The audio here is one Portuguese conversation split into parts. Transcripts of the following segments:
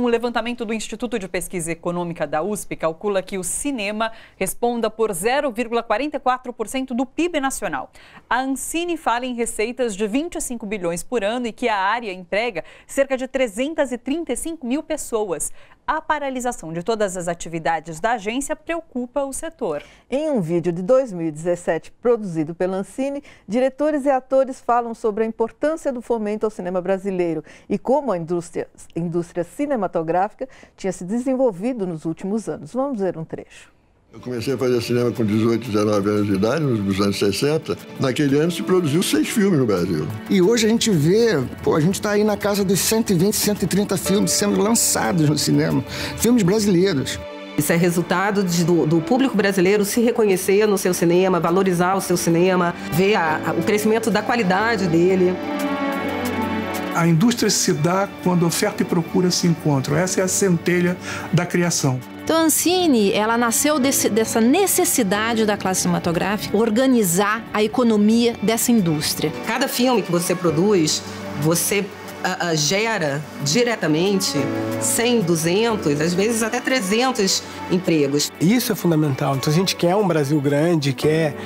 Um levantamento do Instituto de Pesquisa Econômica da USP calcula que o cinema responda por 0,44% do PIB nacional. A Ancine fala em receitas de 25 bilhões por ano e que a área emprega cerca de 335 mil pessoas. A paralisação de todas as atividades da agência preocupa o setor. Em um vídeo de 2017 produzido pela Ancine, diretores e atores falam sobre a importância do fomento ao cinema brasileiro e como a indústria cinematográfica tinha se desenvolvido nos últimos anos. Vamos ver um trecho. Eu comecei a fazer cinema com 18, 19 anos de idade, nos anos 60. Naquele ano se produziu 6 filmes no Brasil. E hoje a gente vê, a gente está aí na casa dos 120, 130 filmes sendo lançados no cinema. Filmes brasileiros. Isso é resultado do público brasileiro se reconhecer no seu cinema, valorizar o seu cinema, ver o crescimento da qualidade dele. A indústria se dá quando oferta e procura se encontram. Essa é a centelha da criação. Então, a Ancine, ela nasceu dessa necessidade da classe cinematográfica organizar a economia dessa indústria. Cada filme que você produz, você gera diretamente 100, 200, às vezes até 300 empregos. Isso é fundamental. Então, a gente quer um Brasil grande, quer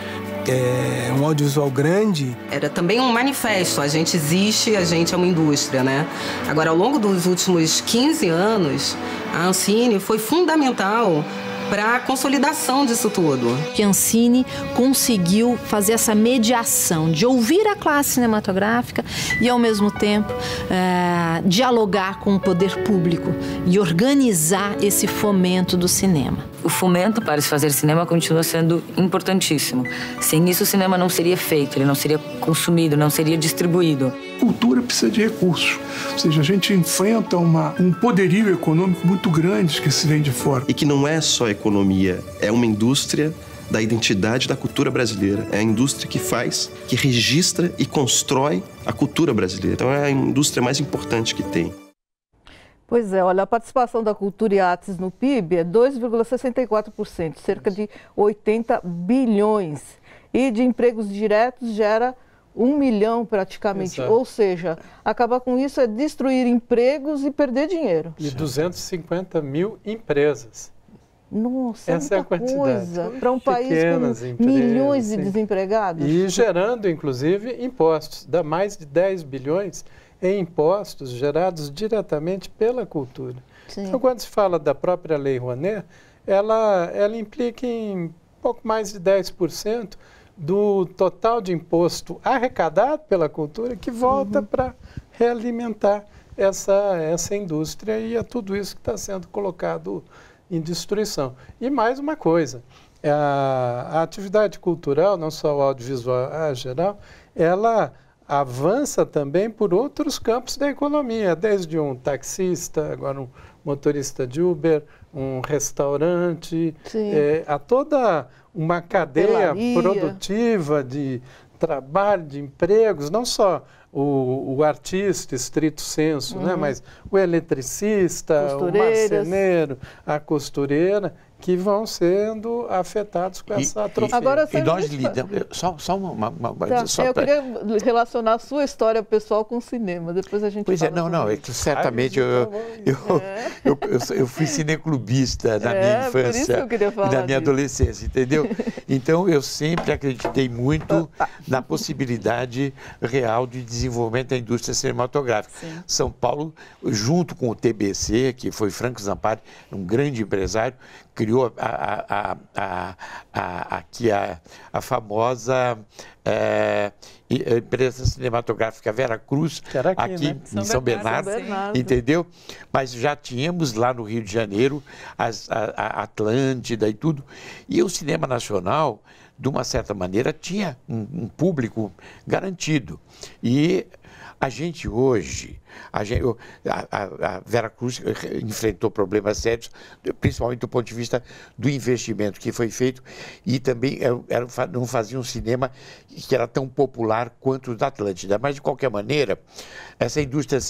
um audiovisual grande. Era também um manifesto, a gente existe, a gente é uma indústria, né? Agora, ao longo dos últimos 15 anos, a Ancine foi fundamental para a consolidação disso tudo. Que a Ancine conseguiu fazer essa mediação de ouvir a classe cinematográfica e, ao mesmo tempo, dialogar com o poder público e organizar esse fomento do cinema. O fomento para se fazer cinema continua sendo importantíssimo. Sem isso, o cinema não seria feito, ele não seria consumido, não seria distribuído. Cultura precisa de recursos. Ou seja, a gente enfrenta um poderio econômico muito grande que se vem de fora. E que não é só economia, é uma indústria da identidade da cultura brasileira. É a indústria que faz, que registra e constrói a cultura brasileira. Então é a indústria mais importante que tem. Pois é, olha, a participação da cultura e artes no PIB é 2,64%, cerca de 80 bilhões. E de empregos diretos gera 1 milhão praticamente. Exato. Ou seja, acabar com isso é destruir empregos e perder dinheiro. E 250 mil empresas. Nossa, essa é a quantidade. Para um país com milhões de desempregados. E gerando, inclusive, impostos. Dá mais de 10 bilhões em impostos gerados diretamente pela cultura. Sim. Então, quando se fala da própria Lei Rouanet, ela implica em pouco mais de 10% do total de imposto arrecadado pela cultura que volta para realimentar essa indústria, e é tudo isso que está sendo colocado em destruição. E mais uma coisa, a atividade cultural, não só o audiovisual geral, ela avança também por outros campos da economia, desde um taxista, agora um motorista de Uber, um restaurante, a toda uma cadeia produtiva de trabalho, de empregos, não só o artista estrito sensu, né, mas o eletricista, o marceneiro, a costureira, que vão sendo afetados com essa atrofia. Agora, e nós lidamos... Eu queria relacionar a sua história pessoal com o cinema, depois a gente fala. É que certamente eu fui cineclubista na minha infância e na minha adolescência, entendeu? Então, eu sempre acreditei muito na possibilidade real de desenvolvimento da indústria cinematográfica. Sim. São Paulo, junto com o TBC, que foi Franco Zampari, um grande empresário, criou aqui a famosa empresa cinematográfica Vera Cruz, aqui né? Em São Bernardo, entendeu? Mas já tínhamos lá no Rio de Janeiro a Atlântida e tudo. E o cinema nacional, de uma certa maneira, tinha um público garantido. E a gente hoje, a Vera Cruz enfrentou problemas sérios, principalmente do ponto de vista do investimento que foi feito, e também não fazia um cinema que era tão popular quanto o da Atlântida. Mas, de qualquer maneira, essa indústria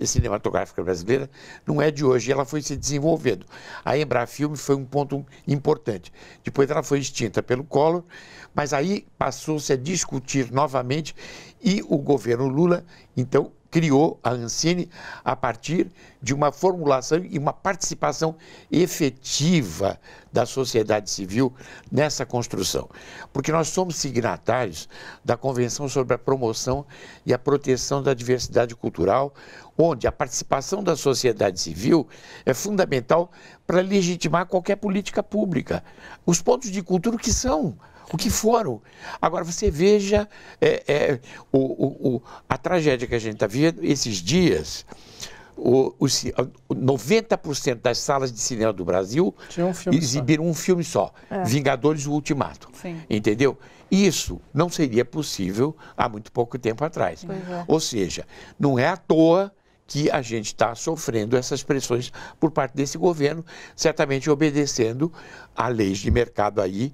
cinematográfica brasileira não é de hoje, ela foi se desenvolvendo. A Embrafilme foi um ponto importante. Depois ela foi extinta pelo Collor, mas aí passou-se a discutir novamente, e o governo Lula, então, criou a Ancine a partir de uma formulação e uma participação efetiva da sociedade civil nessa construção. Porque nós somos signatários da Convenção sobre a Promoção e a Proteção da Diversidade Cultural, onde a participação da sociedade civil é fundamental para legitimar qualquer política pública. Os pontos de cultura que são, o que foram. Agora, você veja a tragédia que a gente está vivendo esses dias. 90% das salas de cinema do Brasil exibiram um filme só, Vingadores: O Ultimato. Sim. Entendeu? Isso não seria possível há muito pouco tempo atrás. Ou seja, não é à toa que a gente está sofrendo essas pressões por parte desse governo, certamente obedecendo a leis de mercado aí,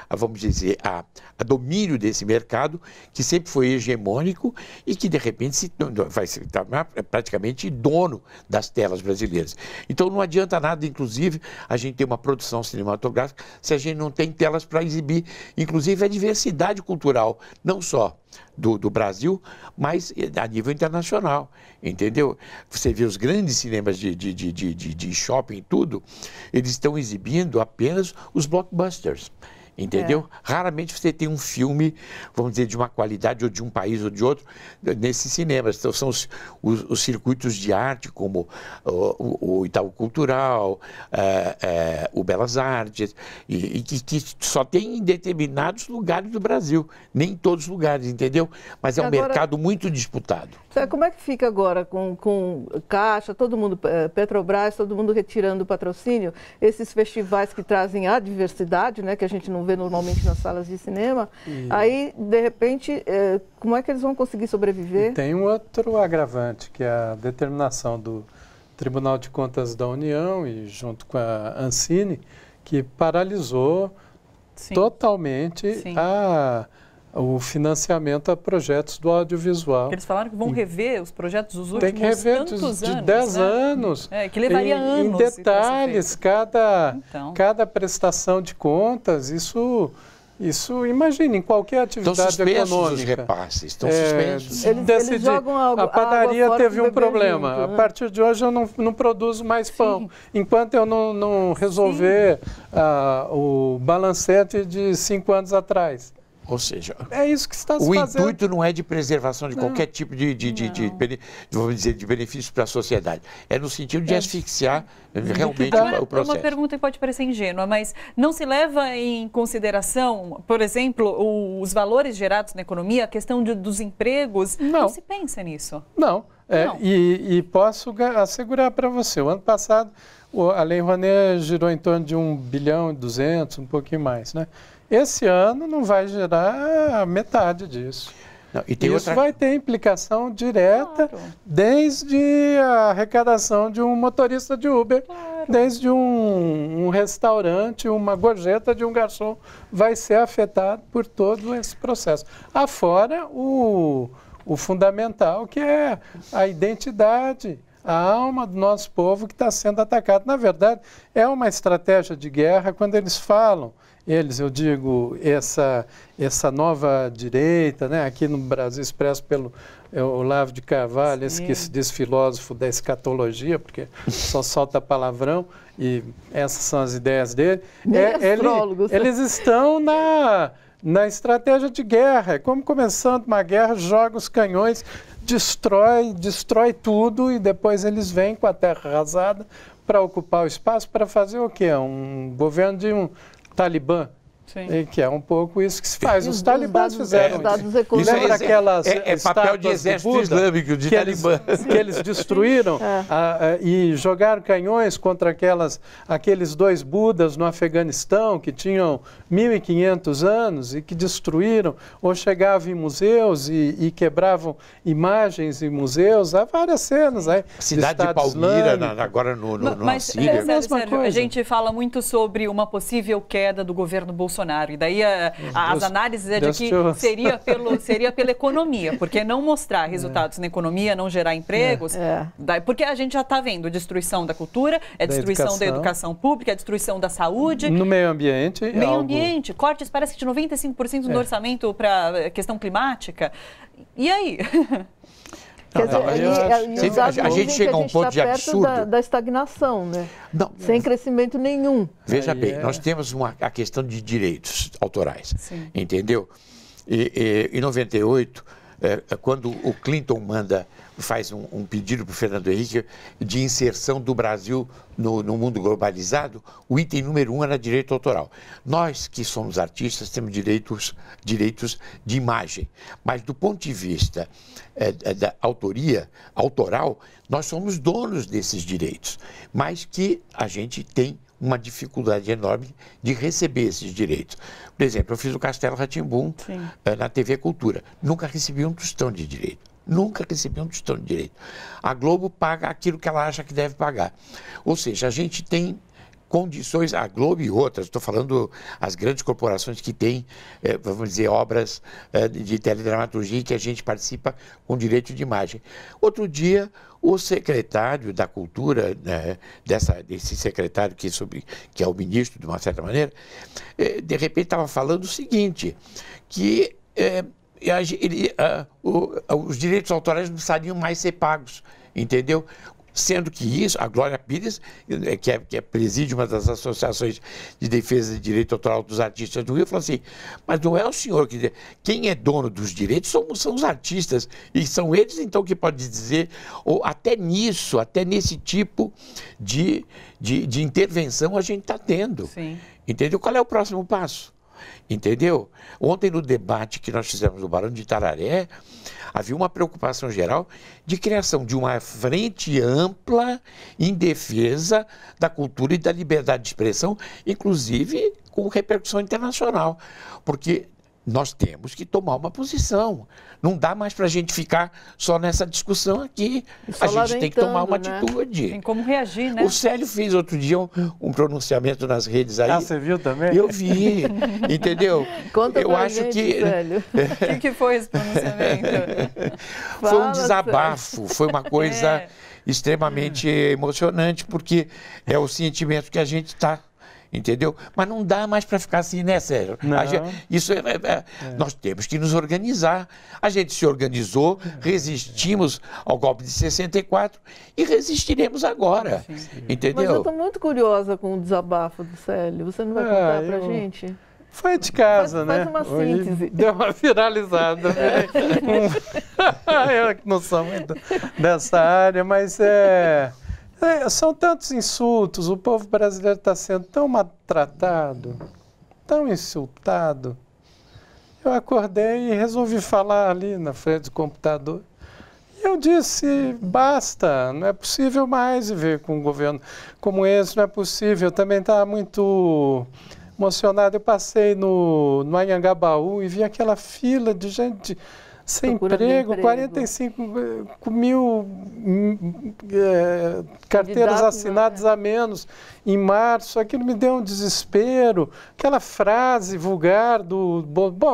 vamos dizer, a domínio desse mercado, que sempre foi hegemônico e que, de repente, vai se tornar praticamente dono das telas brasileiras. Então, não adianta nada, inclusive, a gente ter uma produção cinematográfica se a gente não tem telas para exibir, inclusive, a diversidade cultural, não só do Brasil, mas a nível internacional, entendeu? Você vê os grandes cinemas de shopping e tudo, eles estão exibindo apenas os blockbusters. Entendeu? Raramente você tem um filme, vamos dizer, de uma qualidade ou de um país ou de outro nesses cinemas. Então, são os circuitos de arte, como o Itaú Cultural, o Belas Artes, e que só tem em determinados lugares do Brasil, nem em todos os lugares, entendeu? Mas é um mercado muito disputado. Como é que fica agora com Caixa, todo mundo, Petrobras, todo mundo retirando o patrocínio, esses festivais que trazem a diversidade, né, que a gente não vê normalmente nas salas de cinema, aí, de repente, como é que eles vão conseguir sobreviver? E tem um outro agravante, que é a determinação do Tribunal de Contas da União e junto com a Ancine, que paralisou totalmente o financiamento a projetos do audiovisual. Eles falaram que vão rever os projetos dos últimos tantos de anos. 10 anos. Que levaria anos. Em detalhes, cada prestação de contas, isso imagine, em qualquer atividade econômica. Os repasses, estão suspensos. Eles jogam a padaria teve um problema. Junto, né? A partir de hoje eu não produzo mais pão. Enquanto eu não resolver o balancete de 5 anos atrás. Ou seja, é isso que está se fazendo. O intuito não é de preservação de qualquer tipo vamos dizer, de benefício para a sociedade. É no sentido de asfixiar realmente o processo. Uma pergunta que pode parecer ingênua, mas não se leva em consideração, por exemplo, os valores gerados na economia, a questão dos empregos? Não se pensa nisso? Não. E posso assegurar para você, o ano passado a Lei Rouanet girou em torno de 1,2 bilhão, um pouquinho mais, né? Esse ano não vai gerar metade disso. Isso vai ter implicação direta desde a arrecadação de um motorista de Uber, desde um restaurante, uma gorjeta de um garçom, vai ser afetado por todo esse processo. Afora o fundamental, que é a identidade, a alma do nosso povo que está sendo atacado. Na verdade, é uma estratégia de guerra quando eles falam. Eu digo, essa nova direita, né, aqui no Brasil expresso pelo Olavo de Carvalho, esse que se diz filósofo da escatologia, porque só solta palavrão, e essas são as ideias dele. Eles estão na estratégia de guerra. É como começando uma guerra, joga os canhões, destrói tudo, e depois eles vêm com a terra arrasada para ocupar o espaço, para fazer o quê? Um governo de um Talibã, que é um pouco isso que se faz. Os talibãs fizeram isso. Lembra aquelas papel de exército islâmico de Talibã que eles destruíram e jogaram canhões contra aqueles 2 Budas no Afeganistão que tinham 1.500 anos e que destruíram, ou chegavam em museus e quebravam imagens em museus. Há várias cenas aí. Cidade de Palmira, agora na Síria. Sérgio, a gente fala muito sobre uma possível queda do governo Bolsonaro. E daí as análises é de que seria pela economia, porque não mostrar resultados na economia, não gerar empregos, porque a gente já está vendo destruição da cultura, destruição da educação pública, destruição da saúde. No meio ambiente. Cortes parece que de 95% do orçamento para a questão climática. E aí? A gente chega a um ponto de absurdo. Da estagnação, né? Não. Sem crescimento nenhum. Veja bem, nós temos a questão de direitos autorais, entendeu? Em 98, quando o Clinton faz um pedido para o Fernando Henrique de inserção do Brasil no mundo globalizado, o item número 1 era direito autoral. Nós que somos artistas temos direitos de imagem, mas do ponto de vista da autoria autoral, nós somos donos desses direitos, mas que a gente tem uma dificuldade enorme de receber esses direitos. Por exemplo, eu fiz o Castelo Rá-Tim-Bum na TV Cultura. Nunca recebi um tostão de direito. Nunca recebi um tostão de direito. A Globo paga aquilo que ela acha que deve pagar. Ou seja, a gente tem condições, a Globo e outras, estou falando as grandes corporações que têm, vamos dizer, obras de teledramaturgia que a gente participa com direito de imagem. Outro dia, o secretário da Cultura, né, desse secretário que é o ministro, de uma certa maneira, de repente estava falando o seguinte, que os direitos autorais não precisariam mais ser pagos, entendeu? Sendo que isso, a Glória Pires, que preside uma das associações de defesa de direito autoral dos artistas do Rio, falou assim, mas não é o senhor que... Quem é dono dos direitos são os artistas, e são eles, então, que podem dizer, ou até nisso, até nesse tipo de intervenção a gente está tendo. Sim. Entendeu? Qual é o próximo passo? Entendeu? Ontem, no debate que nós fizemos no Barão de Itararé, havia uma preocupação geral de criação de uma frente ampla em defesa da cultura e da liberdade de expressão, inclusive com repercussão internacional, porque nós temos que tomar uma posição. Não dá mais para a gente ficar só nessa discussão aqui. A gente tem que tomar uma atitude. Tem como reagir, né? O Célio fez outro dia um pronunciamento nas redes aí. Ah, você viu também? Eu vi, entendeu? Conta eu pra acho gente, que Célio. O que foi esse pronunciamento? Foi um desabafo, foi uma coisa extremamente emocionante, porque é o sentimento que a gente está. Entendeu? Mas não dá mais para ficar assim, né, Sérgio? Nós temos que nos organizar. A gente se organizou, resistimos ao golpe de 64 e resistiremos agora. Entendeu? Mas eu estou muito curiosa com o desabafo do Célio. Você não vai contar para a gente? Foi de casa, faz uma síntese. Deu uma viralizada. Eu não sou muito dessa área, mas são tantos insultos, o povo brasileiro está sendo tão maltratado, tão insultado. Eu acordei e resolvi falar ali na frente do computador. E eu disse, basta, não é possível mais viver com um governo como esse, não é possível. Eu também estava muito emocionado. Eu passei no Anhangabaú e vi aquela fila de gente sem emprego, 45 mil carteiras assinadas a menos em março. Aquilo me deu um desespero. Aquela frase vulgar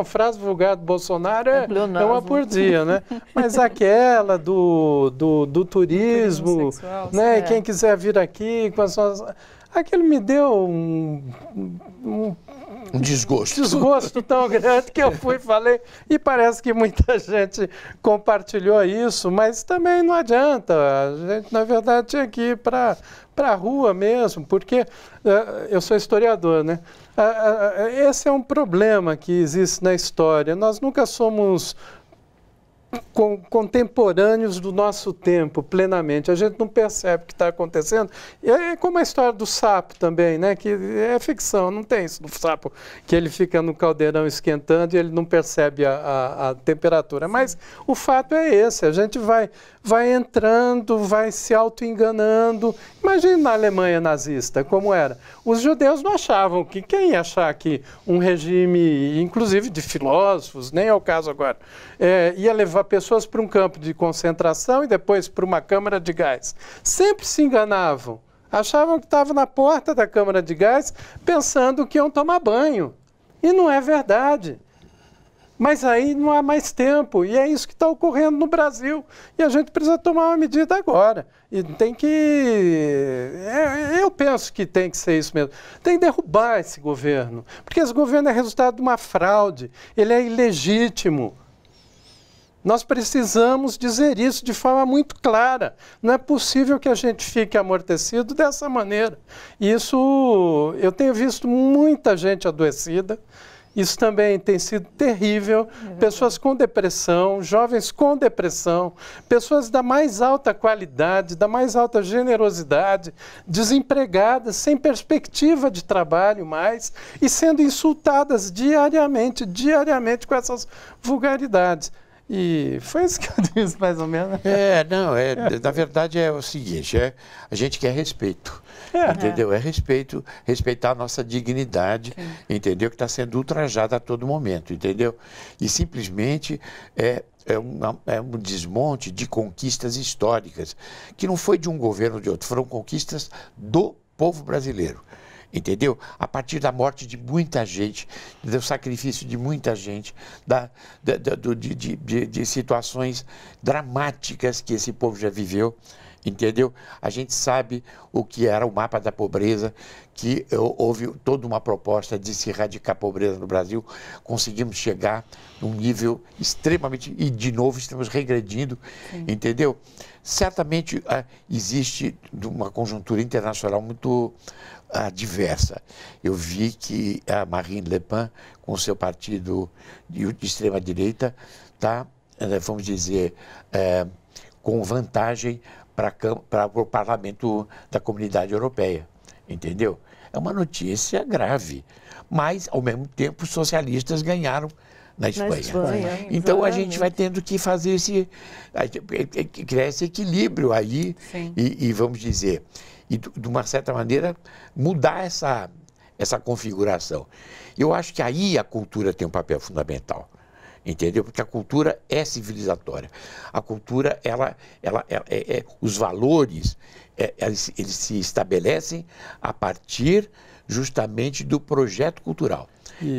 frase vulgar do Bolsonaro é uma por dia, né? Mas aquela do turismo, sexual, né? Quem quiser vir aqui com as suas... Aquilo me deu um desgosto tão grande que eu fui e falei, e parece que muita gente compartilhou isso, mas também não adianta, a gente na verdade tinha que ir para a rua mesmo, porque eu sou historiador, né? Esse é um problema que existe na história, nós nunca somos contemporâneos do nosso tempo, plenamente. A gente não percebe o que está acontecendo. É como a história do sapo também, né? Que é ficção, não tem isso do sapo, que ele fica no caldeirão esquentando e ele não percebe a temperatura. Mas o fato é esse, a gente vai entrando, vai se auto-enganando. Imagine na Alemanha nazista, como era. Os judeus não achavam que quem ia achar que um regime, inclusive de filósofos, nem é o caso agora, ia levar pessoas para um campo de concentração e depois para uma câmara de gás. Sempre se enganavam. Achavam que estavam na porta da câmara de gás pensando que iam tomar banho. E não é verdade. Mas aí não há mais tempo, e é isso que está ocorrendo no Brasil. E a gente precisa tomar uma medida agora. E tem que... eu penso que tem que ser isso mesmo. Tem que derrubar esse governo, porque esse governo é resultado de uma fraude, ele é ilegítimo. Nós precisamos dizer isso de forma muito clara. Não é possível que a gente fique amortecido dessa maneira. Isso, eu tenho visto muita gente adoecida. Isso também tem sido terrível. Pessoas com depressão, jovens com depressão, pessoas da mais alta qualidade, da mais alta generosidade, desempregadas, sem perspectiva de trabalho mais e sendo insultadas diariamente com essas vulgaridades. E foi isso que eu disse, mais ou menos. Na verdade é o seguinte, a gente quer respeito, entendeu? É respeito, respeitar a nossa dignidade, entendeu? Que está sendo ultrajada a todo momento, entendeu? E simplesmente é um desmonte de conquistas históricas, que não foi de um governo ou de outro, foram conquistas do povo brasileiro. Entendeu? A partir da morte de muita gente, do sacrifício de muita gente, de situações dramáticas que esse povo já viveu, entendeu? A gente sabe o que era o mapa da pobreza, que houve toda uma proposta de se erradicar a pobreza no Brasil, conseguimos chegar num nível extremamente, e de novo estamos regredindo, entendeu? Certamente existe uma conjuntura internacional muito diversa. Eu vi que a Marine Le Pen, com o seu partido de extrema-direita, está, vamos dizer, com vantagem para o parlamento da Comunidade Europeia, entendeu? É uma notícia grave, mas, ao mesmo tempo, os socialistas ganharam na Espanha. Então, a gente vai tendo que fazer criar esse equilíbrio aí e, vamos dizer, e, de uma certa maneira, mudar essa configuração. Eu acho que aí a cultura tem um papel fundamental, entendeu? Porque a cultura é civilizatória. A cultura, os valores, eles se estabelecem a partir justamente do projeto cultural,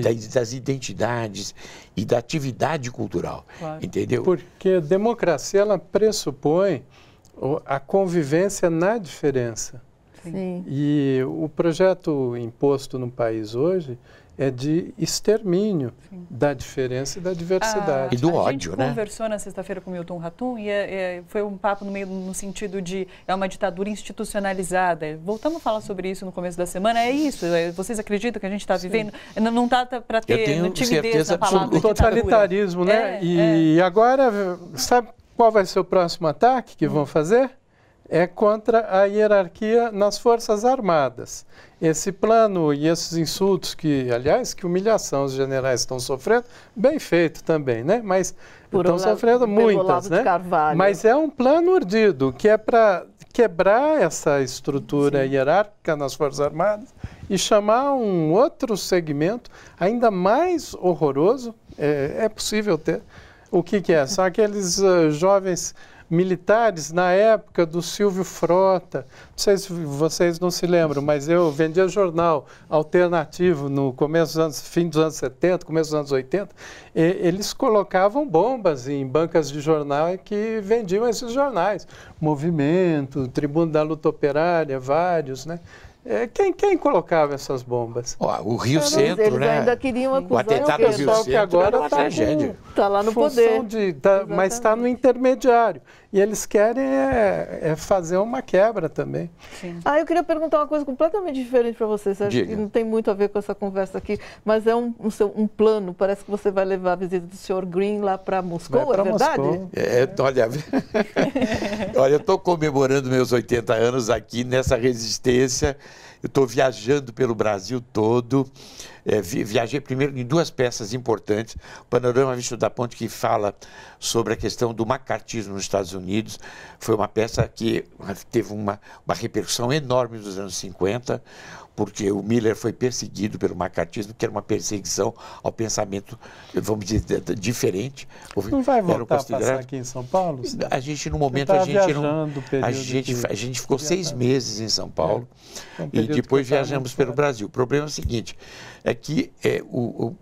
das identidades e da atividade cultural, entendeu? Porque democracia, ela pressupõe a convivência na diferença. Sim. E o projeto imposto no país hoje é de extermínio da diferença e da diversidade. E do ódio, né? A gente conversou na sexta-feira com o Milton Ratum e foi um papo no sentido de uma ditadura institucionalizada. Voltamos a falar sobre isso no começo da semana. É isso? Vocês acreditam que a gente está vivendo? Não está para ter timidez na palavra o totalitarismo, né? E agora, sabe qual vai ser o próximo ataque que vão fazer? É contra a hierarquia nas Forças Armadas. Esse plano e esses insultos que, aliás, que humilhação os generais estão sofrendo, bem feito também, né? Mas estão sofrendo muitas, né? Mas é um plano urdido, que é para quebrar essa estrutura hierárquica nas Forças Armadas e chamar um outro segmento ainda mais horroroso. É possível ter. O que é? São aqueles jovens militares na época do Silvio Frota. Não sei se vocês não se lembram, mas eu vendia jornal alternativo no começo dos anos, fim dos anos 70, começo dos anos 80. Eles colocavam bombas em bancas de jornal que vendiam esses jornais. Movimento, Tribuna da Luta Operária, vários, né? Quem colocava essas bombas? O Rio Centro, eles né? ainda queriam acusar o atentado do Rio Centro, que agora está lá no poder. Mas está no intermediário. E eles querem fazer uma quebra também. Eu queria perguntar uma coisa completamente diferente para você, Sérgio, que não tem muito a ver com essa conversa aqui, mas é um plano. Parece que você vai levar a visita do Sr. Green lá para Moscou, é verdade? Olha, eu estou comemorando meus 80 anos aqui nessa resistência. Eu estou viajando pelo Brasil todo. Viajei primeiro em duas peças importantes. O Panorama Visto da Ponte, que fala sobre a questão do macartismo nos Estados Unidos. Foi uma peça que teve uma repercussão enorme nos anos 50, porque o Miller foi perseguido pelo macartismo, que era uma perseguição ao pensamento, vamos dizer, diferente. Não vai voltar a passar aqui em São Paulo? A gente, no momento, a gente ficou 6 meses em São Paulo e depois viajamos pelo Brasil. O problema é o seguinte, é que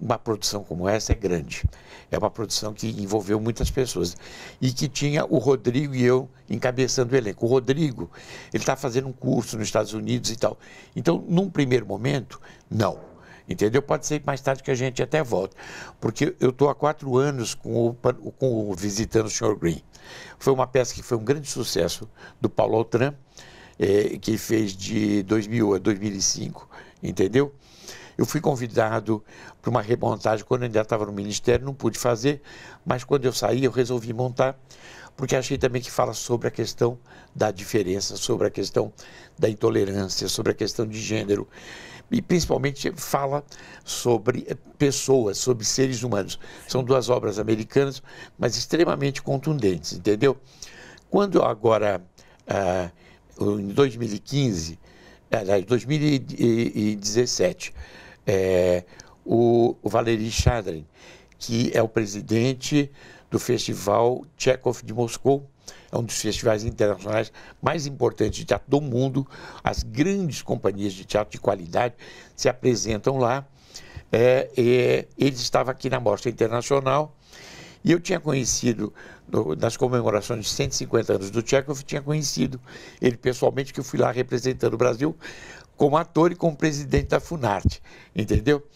uma produção como essa é grande. É uma produção que envolveu muitas pessoas e que tinha o Rodrigo e eu encabeçando o elenco. O Rodrigo, ele está fazendo um curso nos Estados Unidos e tal. Então, num primeiro momento, não. entendeu? Pode ser mais tarde que a gente até volte, porque eu estou há 4 anos visitando o Sr. Green. Foi uma peça que foi um grande sucesso do Paulo Autran, que fez de 2000 a 2005, entendeu? Eu fui convidado para uma remontagem quando eu ainda estava no Ministério, não pude fazer, mas quando eu saí eu resolvi montar, porque achei também que fala sobre a questão da diferença, sobre a questão da intolerância, sobre a questão de gênero, e principalmente fala sobre pessoas, sobre seres humanos. São 2 obras americanas, mas extremamente contundentes, entendeu? Quando agora, em 2017, o Valery Shadrin, que é o presidente do Festival Chekhov de Moscou, é um dos festivais internacionais mais importantes de teatro do mundo. As grandes companhias de teatro de qualidade se apresentam lá. Ele estava aqui na Mostra Internacional e eu tinha conhecido, nas comemorações de 150 anos do Chekhov, tinha conhecido ele pessoalmente, que eu fui lá representando o Brasil como ator e como presidente da Funarte, entendeu?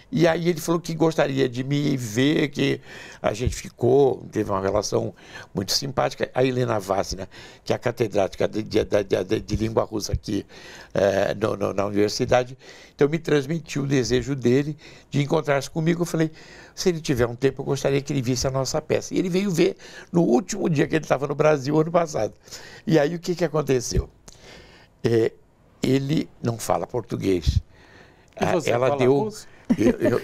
E aí ele falou que gostaria de me ver, que a gente teve uma relação muito simpática. A Helena Vassina, que é a catedrática de língua russa aqui na universidade, então me transmitiu o desejo dele de encontrar-se comigo. Eu falei, se ele tiver um tempo, eu gostaria que ele visse a nossa peça. E ele veio ver no último dia que ele estava no Brasil, ano passado. E aí o que aconteceu? Ele não fala português. E você ela fala deu... russo?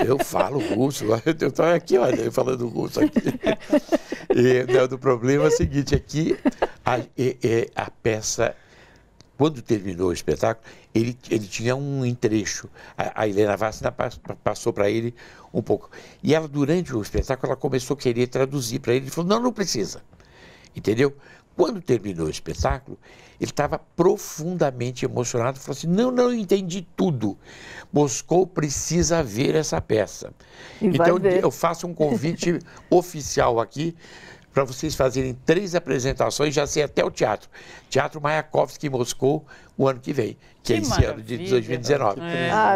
Eu falo russo, eu estou aqui, olha, falando russo aqui. O problema é o seguinte, aqui a peça, quando terminou o espetáculo, ele tinha um trecho, a Helena Vassina passou para ele um pouco. E ela, durante o espetáculo, ela começou a querer traduzir para ele, ele falou, não precisa, entendeu? Quando terminou o espetáculo, ele estava profundamente emocionado, falou assim, não, eu entendi tudo. Moscou precisa ver essa peça. Então, eu faço um convite oficial aqui para vocês fazerem 3 apresentações, já sei até o teatro. Teatro Mayakovsky em Moscou, o ano que vem, que é esse ano de 2019.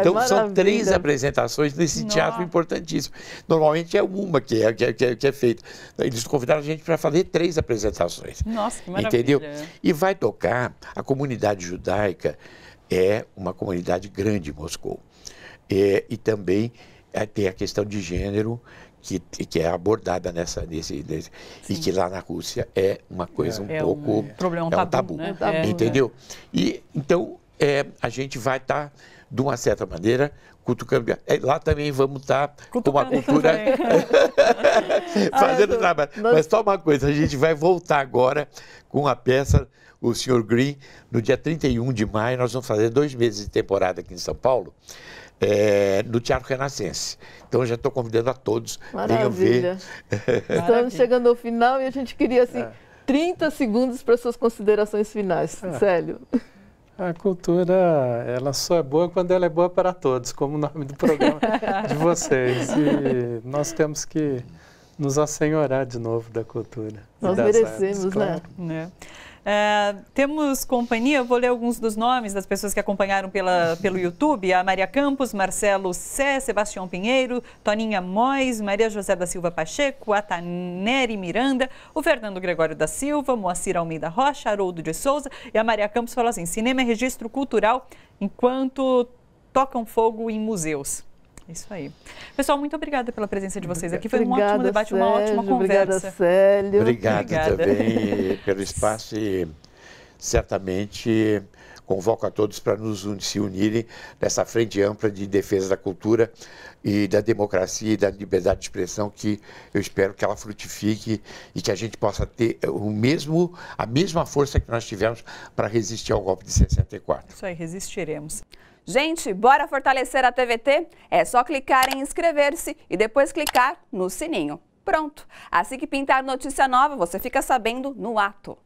Então, são 3 apresentações nesse teatro importantíssimo. Normalmente é uma que é feita. Eles convidaram a gente para fazer 3 apresentações. Nossa, que maravilha. Entendeu? E vai tocar, a comunidade judaica é uma comunidade grande em Moscou. E também tem a questão de gênero, que é abordada e que lá na Rússia é uma coisa um tabu, né? Entendeu? E então a gente vai estar, de uma certa maneira, cutucando. Lá também vamos estar com uma cultura fazendo trabalho. Mas só uma coisa, a gente vai voltar agora com a peça O Sr. Green, no dia 31 de maio, nós vamos fazer 2 meses de temporada aqui em São Paulo. No Teatro Renascense. Então, eu já estou convidando a todos. Venham ver. Estamos chegando ao final e a gente queria, 30 segundos para suas considerações finais. Célio. A cultura, ela só é boa quando ela é boa para todos, como o nome do programa de vocês. E nós temos que nos assenhorar de novo da cultura. Nós merecemos, artes, né? Temos companhia, eu vou ler alguns dos nomes das pessoas que acompanharam pelo YouTube. A Maria Campos, Marcelo Sé, Sebastião Pinheiro, Toninha Mois, Maria José da Silva Pacheco, a Taneri Miranda, o Fernando Gregório da Silva, Moacir Almeida Rocha, Haroldo de Souza. E a Maria Campos falou assim, cinema é registro cultural enquanto tocam fogo em museus. Isso aí. Pessoal, muito obrigada pela presença de vocês aqui. Foi um ótimo debate, uma ótima conversa. Obrigada, Célio. Obrigado também pelo espaço e certamente convoco a todos para se unirem nessa frente ampla de defesa da cultura e da democracia e da liberdade de expressão, que eu espero que ela frutifique e que a gente possa ter a mesma força que nós tivemos para resistir ao golpe de 64. Isso aí, resistiremos. Gente, bora fortalecer a TVT? É só clicar em inscrever-se e depois clicar no sininho. Pronto! Assim que pintar notícia nova, você fica sabendo no ato.